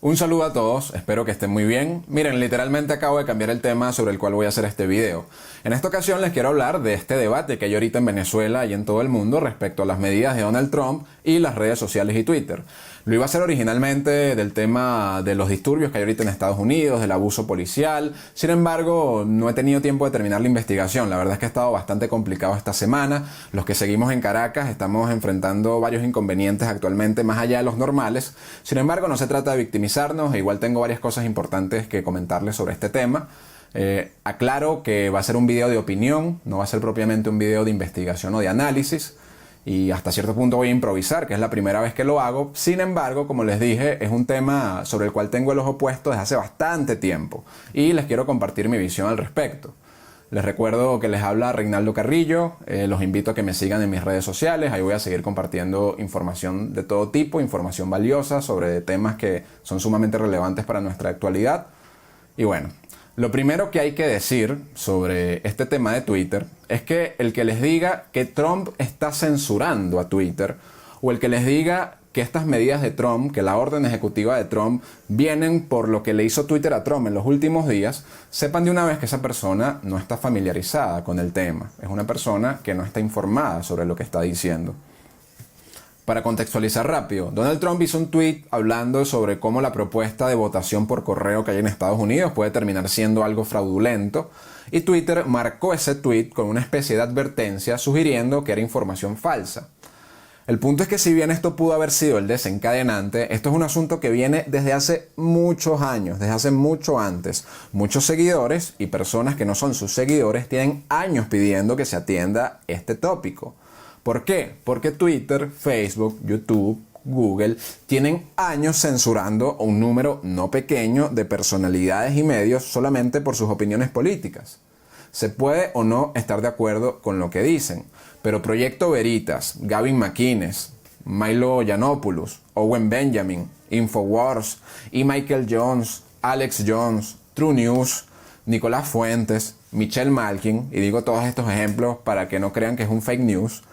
Un saludo a todos, espero que estén muy bien. Miren, literalmente acabo de cambiar el tema sobre el cual voy a hacer este video. En esta ocasión les quiero hablar de este debate que hay ahorita en Venezuela y en todo el mundo respecto a las medidas de Donald Trump y las redes sociales y Twitter. Lo iba a hacer originalmente del tema de los disturbios que hay ahorita en Estados Unidos, del abuso policial. Sin embargo, no he tenido tiempo de terminar la investigación. La verdad es que ha estado bastante complicado esta semana. Los que seguimos en Caracas estamos enfrentando varios inconvenientes actualmente más allá de los normales. Sin embargo, no se trata de victimizarnos e igual tengo varias cosas importantes que comentarles sobre este tema. Aclaro que va a ser un video de opinión, no va a ser propiamente un video de investigación o de análisis. Y hasta cierto punto voy a improvisar, que es la primera vez que lo hago. Sin embargo, como les dije, es un tema sobre el cual tengo el ojo puesto desde hace bastante tiempo. Y les quiero compartir mi visión al respecto. Les recuerdo que les habla Reinaldo Carrillo. Los invito a que me sigan en mis redes sociales. Ahí voy a seguir compartiendo información de todo tipo, información valiosa sobre temas que son sumamente relevantes para nuestra actualidad. Y bueno, lo primero que hay que decir sobre este tema de Twitter es que el que les diga que Trump está censurando a Twitter o el que les diga que estas medidas de Trump, que la orden ejecutiva de Trump vienen por lo que le hizo Twitter a Trump en los últimos días, sepan de una vez que esa persona no está familiarizada con el tema. Es una persona que no está informada sobre lo que está diciendo. Para contextualizar rápido, Donald Trump hizo un tweet hablando sobre cómo la propuesta de votación por correo que hay en Estados Unidos puede terminar siendo algo fraudulento, y Twitter marcó ese tweet con una especie de advertencia sugiriendo que era información falsa. El punto es que si bien esto pudo haber sido el desencadenante, esto es un asunto que viene desde hace muchos años, desde hace mucho antes. Muchos seguidores y personas que no son sus seguidores tienen años pidiendo que se atienda este tópico. ¿Por qué? Porque Twitter, Facebook, YouTube, Google tienen años censurando un número no pequeño de personalidades y medios solamente por sus opiniones políticas. Se puede o no estar de acuerdo con lo que dicen, pero Proyecto Veritas, Gavin McInnes, Milo Yiannopoulos, Owen Benjamin, Infowars, E. Michael Jones, Alex Jones, True News, Nicolás Fuentes, Michelle Malkin, y digo todos estos ejemplos para que no crean que es un fake news.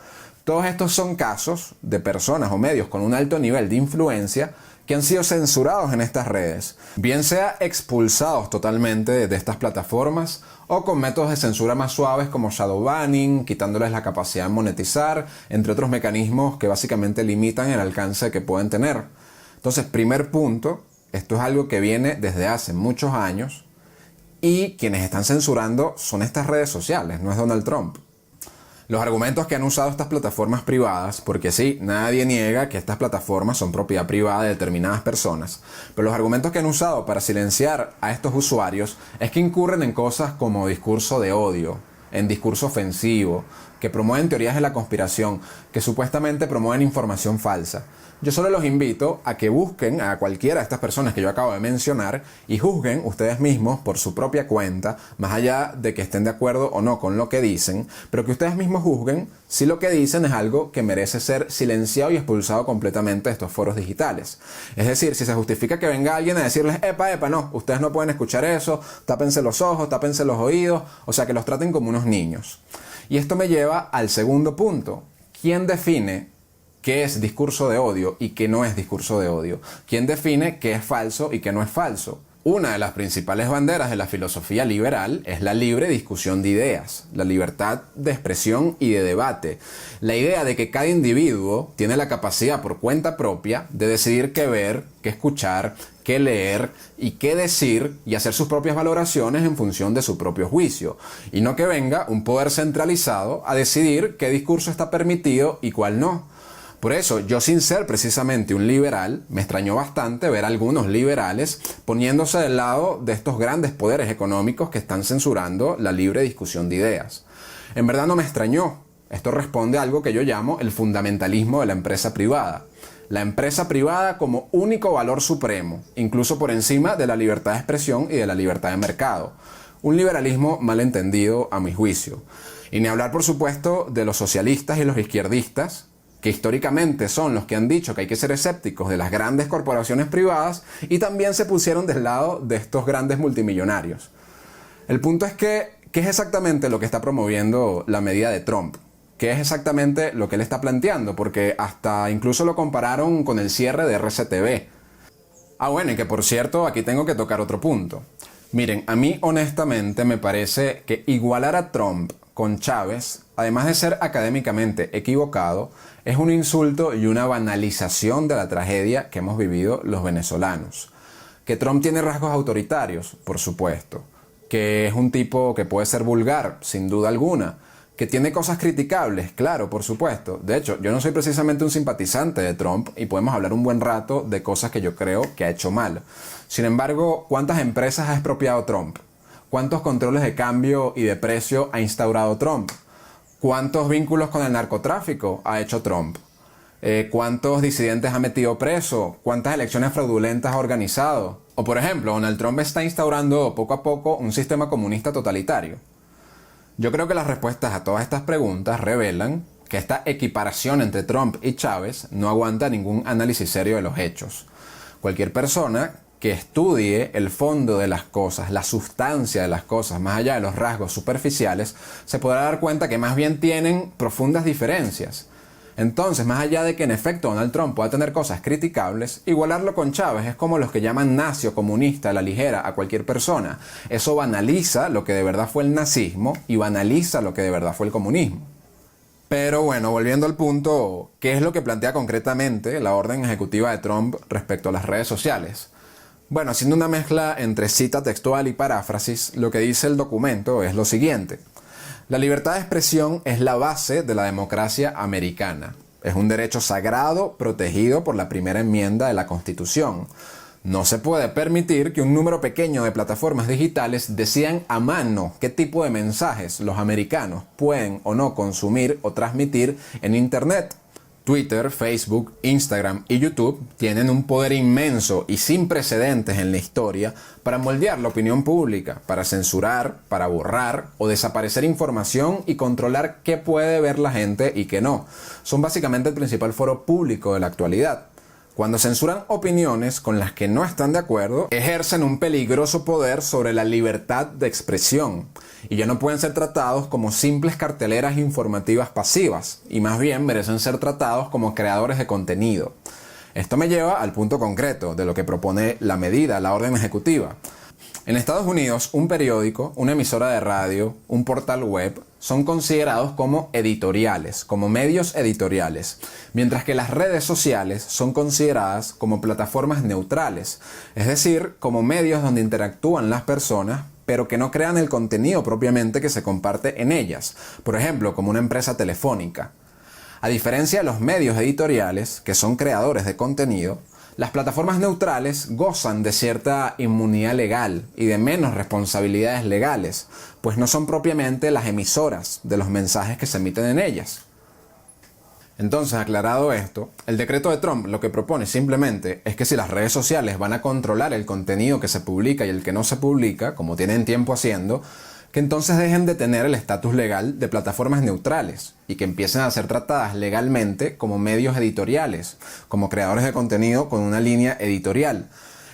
Todos estos son casos de personas o medios con un alto nivel de influencia que han sido censurados en estas redes, bien sea expulsados totalmente de estas plataformas o con métodos de censura más suaves como shadow banning, quitándoles la capacidad de monetizar, entre otros mecanismos que básicamente limitan el alcance que pueden tener. Entonces, primer punto, esto es algo que viene desde hace muchos años y quienes están censurando son estas redes sociales, no es Donald Trump. Los argumentos que han usado estas plataformas privadas, porque sí, nadie niega que estas plataformas son propiedad privada de determinadas personas, pero los argumentos que han usado para silenciar a estos usuarios es que incurren en cosas como discurso de odio, en discurso ofensivo, que promueven teorías de la conspiración, que supuestamente promueven información falsa. Yo solo los invito a que busquen a cualquiera de estas personas que yo acabo de mencionar y juzguen ustedes mismos por su propia cuenta, más allá de que estén de acuerdo o no con lo que dicen, pero que ustedes mismos juzguen si lo que dicen es algo que merece ser silenciado y expulsado completamente de estos foros digitales. Es decir, si se justifica que venga alguien a decirles, epa, no, ustedes no pueden escuchar eso, tápense los ojos, tápense los oídos, o sea, que los traten como unos niños. Y esto me lleva al segundo punto. ¿Quién define qué es discurso de odio y qué no es discurso de odio? ¿Quién define qué es falso y qué no es falso? Una de las principales banderas de la filosofía liberal es la libre discusión de ideas, la libertad de expresión y de debate. La idea de que cada individuo tiene la capacidad por cuenta propia de decidir qué ver, qué escuchar, qué leer y qué decir y hacer sus propias valoraciones en función de su propio juicio. Y no que venga un poder centralizado a decidir qué discurso está permitido y cuál no. Por eso, yo sin ser precisamente un liberal, me extrañó bastante ver a algunos liberales poniéndose del lado de estos grandes poderes económicos que están censurando la libre discusión de ideas. En verdad no me extrañó. Esto responde a algo que yo llamo el fundamentalismo de la empresa privada. La empresa privada como único valor supremo, incluso por encima de la libertad de expresión y de la libertad de mercado. Un liberalismo mal entendido a mi juicio. Y ni hablar, por supuesto, de los socialistas y los izquierdistas, que históricamente son los que han dicho que hay que ser escépticos de las grandes corporaciones privadas y también se pusieron del lado de estos grandes multimillonarios. El punto es que, ¿qué es exactamente lo que está promoviendo la medida de Trump? ¿Qué es exactamente lo que él está planteando? Porque hasta incluso lo compararon con el cierre de RCTV. Ah, bueno, y que por cierto, aquí tengo que tocar otro punto. Miren, a mí honestamente me parece que igualar a Trump con Chávez, además de ser académicamente equivocado, es un insulto y una banalización de la tragedia que hemos vivido los venezolanos. Que Trump tiene rasgos autoritarios, por supuesto. Que es un tipo que puede ser vulgar, sin duda alguna. Que tiene cosas criticables, claro, por supuesto. De hecho, yo no soy precisamente un simpatizante de Trump y podemos hablar un buen rato de cosas que yo creo que ha hecho mal. Sin embargo, ¿cuántas empresas ha expropiado Trump? ¿Cuántos controles de cambio y de precio ha instaurado Trump? ¿Cuántos vínculos con el narcotráfico ha hecho Trump? ¿Cuántos disidentes ha metido preso? ¿Cuántas elecciones fraudulentas ha organizado? O por ejemplo, Donald Trump está instaurando poco a poco un sistema comunista totalitario. Yo creo que las respuestas a todas estas preguntas revelan que esta equiparación entre Trump y Chávez no aguanta ningún análisis serio de los hechos. Cualquier persona que estudie el fondo de las cosas, la sustancia de las cosas, más allá de los rasgos superficiales, se podrá dar cuenta que más bien tienen profundas diferencias. Entonces, más allá de que en efecto Donald Trump pueda tener cosas criticables, igualarlo con Chávez es como los que llaman nazi o comunista a la ligera a cualquier persona. Eso banaliza lo que de verdad fue el nazismo y banaliza lo que de verdad fue el comunismo. Pero bueno, volviendo al punto, ¿qué es lo que plantea concretamente la orden ejecutiva de Trump respecto a las redes sociales? Bueno, haciendo una mezcla entre cita textual y paráfrasis, lo que dice el documento es lo siguiente. La libertad de expresión es la base de la democracia americana. Es un derecho sagrado protegido por la primera enmienda de la Constitución. No se puede permitir que un número pequeño de plataformas digitales decidan a mano qué tipo de mensajes los americanos pueden o no consumir o transmitir en Internet. Twitter, Facebook, Instagram y YouTube tienen un poder inmenso y sin precedentes en la historia para moldear la opinión pública, para censurar, para borrar o desaparecer información y controlar qué puede ver la gente y qué no. Son básicamente el principal foro público de la actualidad. Cuando censuran opiniones con las que no están de acuerdo, ejercen un peligroso poder sobre la libertad de expresión y ya no pueden ser tratados como simples carteleras informativas pasivas y más bien merecen ser tratados como creadores de contenido. Esto me lleva al punto concreto de lo que propone la medida, la orden ejecutiva. En Estados Unidos, un periódico, una emisora de radio, un portal web son considerados como editoriales, como medios editoriales, mientras que las redes sociales son consideradas como plataformas neutrales, es decir, como medios donde interactúan las personas, pero que no crean el contenido propiamente que se comparte en ellas, por ejemplo, como una empresa telefónica. A diferencia de los medios editoriales, que son creadores de contenido, las plataformas neutrales gozan de cierta inmunidad legal y de menos responsabilidades legales, pues no son propiamente las emisoras de los mensajes que se emiten en ellas. Entonces, aclarado esto, el decreto de Trump lo que propone simplemente es que si las redes sociales van a controlar el contenido que se publica y el que no se publica, como tienen tiempo haciendo, que entonces dejen de tener el estatus legal de plataformas neutrales y que empiecen a ser tratadas legalmente como medios editoriales, como creadores de contenido con una línea editorial.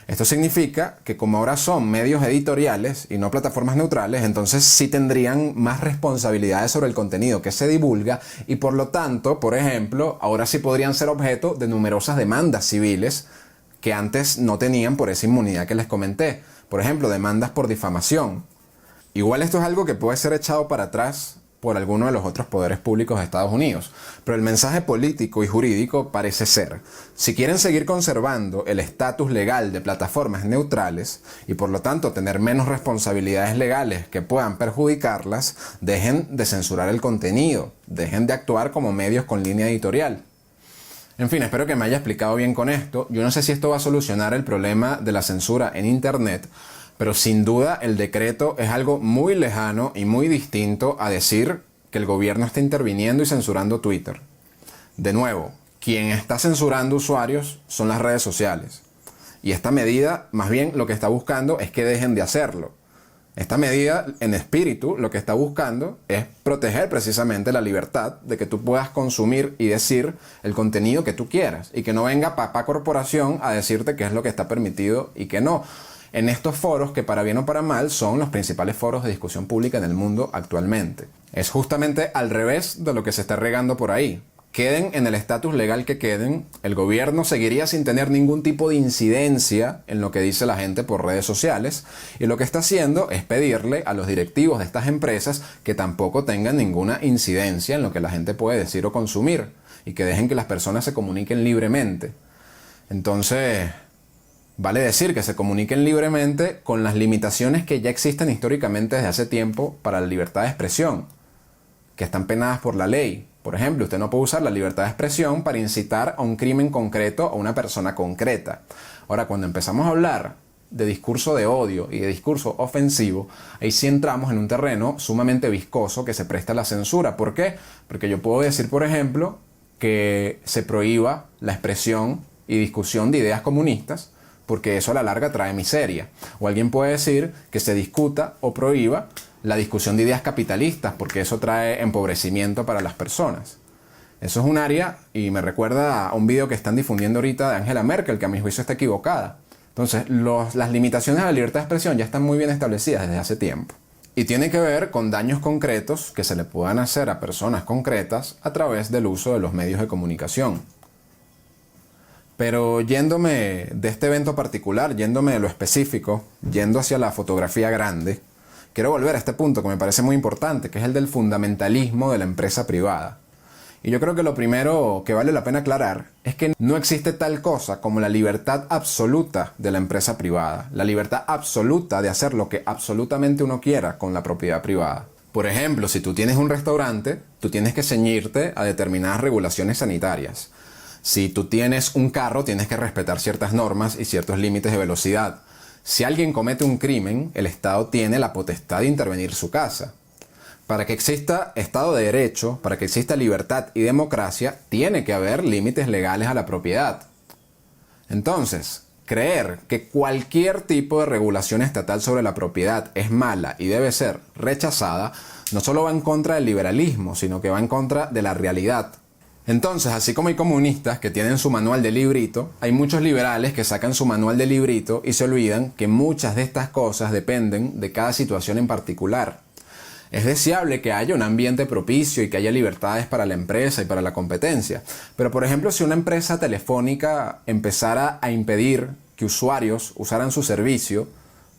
Esto significa que como ahora son medios editoriales y no plataformas neutrales, entonces sí tendrían más responsabilidades sobre el contenido que se divulga y por lo tanto, por ejemplo, ahora sí podrían ser objeto de numerosas demandas civiles que antes no tenían por esa inmunidad que les comenté. Por ejemplo, demandas por difamación. Igual esto es algo que puede ser echado para atrás por alguno de los otros poderes públicos de Estados Unidos, pero el mensaje político y jurídico parece ser: si quieren seguir conservando el estatus legal de plataformas neutrales y por lo tanto tener menos responsabilidades legales que puedan perjudicarlas, dejen de censurar el contenido, dejen de actuar como medios con línea editorial. En fin, espero que me haya explicado bien con esto. Yo no sé si esto va a solucionar el problema de la censura en Internet, pero sin duda el decreto es algo muy lejano y muy distinto a decir que el gobierno está interviniendo y censurando Twitter. De nuevo, quien está censurando usuarios son las redes sociales. Y esta medida, más bien, lo que está buscando es que dejen de hacerlo. Esta medida, en espíritu, lo que está buscando es proteger precisamente la libertad de que tú puedas consumir y decir el contenido que tú quieras y que no venga papá corporación a decirte qué es lo que está permitido y qué no. En estos foros que para bien o para mal son los principales foros de discusión pública en el mundo actualmente. Es justamente al revés de lo que se está regando por ahí, queden en el estatus legal que queden, el gobierno seguiría sin tener ningún tipo de incidencia en lo que dice la gente por redes sociales, y lo que está haciendo es pedirle a los directivos de estas empresas que tampoco tengan ninguna incidencia en lo que la gente puede decir o consumir, y que dejen que las personas se comuniquen libremente. Entonces, vale decir que se comuniquen libremente con las limitaciones que ya existen históricamente desde hace tiempo para la libertad de expresión, que están penadas por la ley. Por ejemplo, usted no puede usar la libertad de expresión para incitar a un crimen concreto o a una persona concreta. Ahora, cuando empezamos a hablar de discurso de odio y de discurso ofensivo, ahí sí entramos en un terreno sumamente viscoso que se presta a la censura. ¿Por qué? Porque yo puedo decir, por ejemplo, que se prohíba la expresión y discusión de ideas comunistas, porque eso a la larga trae miseria. O alguien puede decir que se discuta o prohíba la discusión de ideas capitalistas, porque eso trae empobrecimiento para las personas. Eso es un área, y me recuerda a un video que están difundiendo ahorita de Angela Merkel, que a mi juicio está equivocada. Entonces, las limitaciones a la libertad de expresión ya están muy bien establecidas desde hace tiempo. Y tiene que ver con daños concretos que se le puedan hacer a personas concretas a través del uso de los medios de comunicación. Pero yéndome de este evento particular, yéndome de lo específico, yendo hacia la fotografía grande, quiero volver a este punto que me parece muy importante, que es el del fundamentalismo de la empresa privada. Y yo creo que lo primero que vale la pena aclarar es que no existe tal cosa como la libertad absoluta de la empresa privada, la libertad absoluta de hacer lo que absolutamente uno quiera con la propiedad privada. Por ejemplo, si tú tienes un restaurante, tú tienes que ceñirte a determinadas regulaciones sanitarias. Si tú tienes un carro, tienes que respetar ciertas normas y ciertos límites de velocidad. Si alguien comete un crimen, el Estado tiene la potestad de intervenir su casa. Para que exista Estado de Derecho, para que exista libertad y democracia, tiene que haber límites legales a la propiedad. Entonces, creer que cualquier tipo de regulación estatal sobre la propiedad es mala y debe ser rechazada, no solo va en contra del liberalismo, sino que va en contra de la realidad. Entonces, así como hay comunistas que tienen su manual de librito, hay muchos liberales que sacan su manual de librito y se olvidan que muchas de estas cosas dependen de cada situación en particular. Es deseable que haya un ambiente propicio y que haya libertades para la empresa y para la competencia. Pero, por ejemplo, si una empresa telefónica empezara a impedir que usuarios usaran su servicio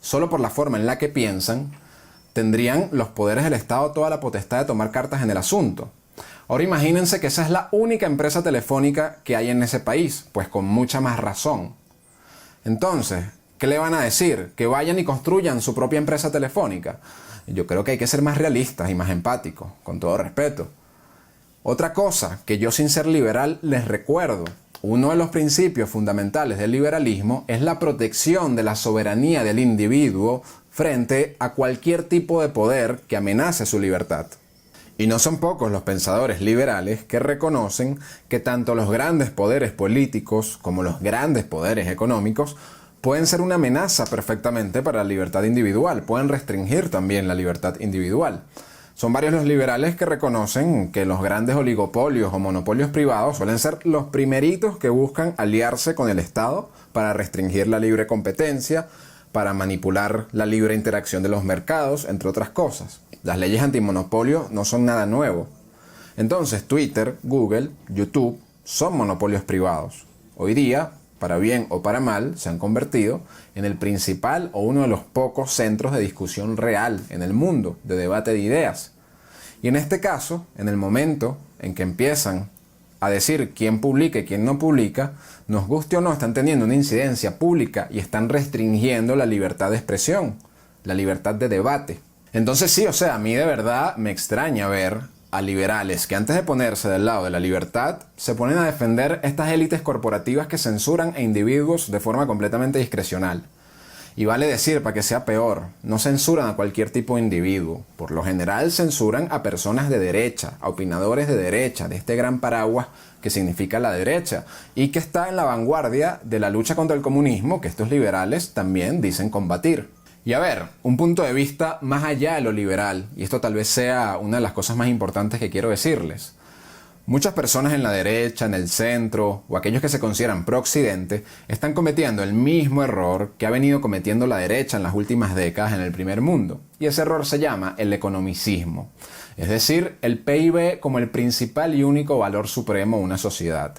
solo por la forma en la que piensan, tendrían los poderes del Estado toda la potestad de tomar cartas en el asunto. Ahora imagínense que esa es la única empresa telefónica que hay en ese país, pues con mucha más razón. Entonces, ¿qué le van a decir? Que vayan y construyan su propia empresa telefónica. Yo creo que hay que ser más realistas y más empáticos, con todo respeto. Otra cosa que yo, sin ser liberal, les recuerdo. Uno de los principios fundamentales del liberalismo es la protección de la soberanía del individuo frente a cualquier tipo de poder que amenace su libertad. Y no son pocos los pensadores liberales que reconocen que tanto los grandes poderes políticos como los grandes poderes económicos pueden ser una amenaza perfectamente para la libertad individual, pueden restringir también la libertad individual. Son varios los liberales que reconocen que los grandes oligopolios o monopolios privados suelen ser los primeritos que buscan aliarse con el Estado para restringir la libre competencia, para manipular la libre interacción de los mercados, entre otras cosas. Las leyes antimonopolio no son nada nuevo. Entonces, Twitter, Google, YouTube son monopolios privados. Hoy día, para bien o para mal, se han convertido en el principal o uno de los pocos centros de discusión real en el mundo, de debate de ideas. Y en este caso, en el momento en que empiezan a decir quién publica y quién no publica, nos guste o no, están teniendo una incidencia pública y están restringiendo la libertad de expresión, la libertad de debate. Entonces sí, a mí de verdad me extraña ver a liberales que antes de ponerse del lado de la libertad, se ponen a defender estas élites corporativas que censuran a individuos de forma completamente discrecional. Y vale decir, para que sea peor, no censuran a cualquier tipo de individuo. Por lo general censuran a personas de derecha, a opinadores de derecha, de este gran paraguas que significa la derecha, y que está en la vanguardia de la lucha contra el comunismo que estos liberales también dicen combatir. Y a ver, un punto de vista más allá de lo liberal, y esto tal vez sea una de las cosas más importantes que quiero decirles. Muchas personas en la derecha, en el centro o aquellos que se consideran pro-occidente están cometiendo el mismo error que ha venido cometiendo la derecha en las últimas décadas en el primer mundo. Y ese error se llama el economicismo, es decir, el PIB como el principal y único valor supremo de una sociedad.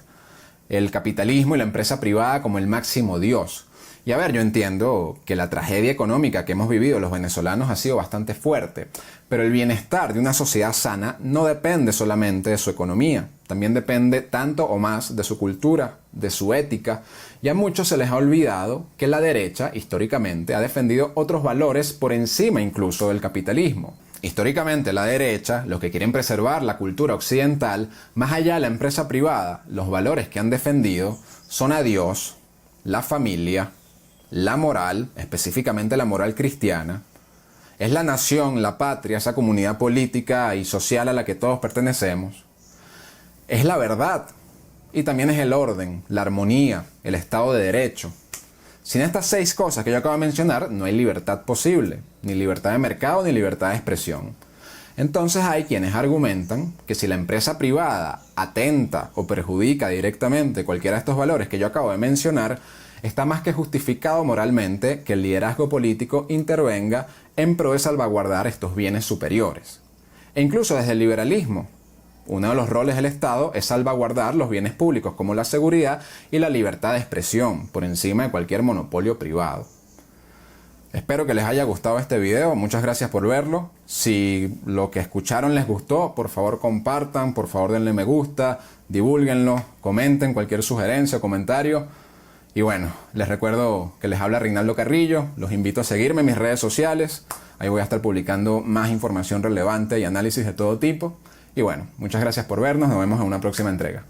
El capitalismo y la empresa privada como el máximo Dios. Y a ver, yo entiendo que la tragedia económica que hemos vivido los venezolanos ha sido bastante fuerte, pero el bienestar de una sociedad sana no depende solamente de su economía, también depende tanto o más de su cultura, de su ética, y a muchos se les ha olvidado que la derecha, históricamente, ha defendido otros valores por encima incluso del capitalismo. Históricamente la derecha, los que quieren preservar la cultura occidental, más allá de la empresa privada, los valores que han defendido son a Dios, la familia, la moral, específicamente la moral cristiana, es la nación, la patria, esa comunidad política y social a la que todos pertenecemos, es la verdad y también es el orden, la armonía, el Estado de Derecho. Sin estas 6 cosas que yo acabo de mencionar, no hay libertad posible, ni libertad de mercado ni libertad de expresión. Entonces hay quienes argumentan que si la empresa privada atenta o perjudica directamente cualquiera de estos valores que yo acabo de mencionar, está más que justificado moralmente que el liderazgo político intervenga en pro de salvaguardar estos bienes superiores. E incluso desde el liberalismo, uno de los roles del Estado es salvaguardar los bienes públicos como la seguridad y la libertad de expresión por encima de cualquier monopolio privado. Espero que les haya gustado este video, muchas gracias por verlo. Si lo que escucharon les gustó, por favor compartan, por favor denle me gusta, divúlguenlo, comenten cualquier sugerencia o comentario. Y bueno, les recuerdo que les habla Reinaldo Carrillo, los invito a seguirme en mis redes sociales, ahí voy a estar publicando más información relevante y análisis de todo tipo. Y bueno, muchas gracias por vernos, nos vemos en una próxima entrega.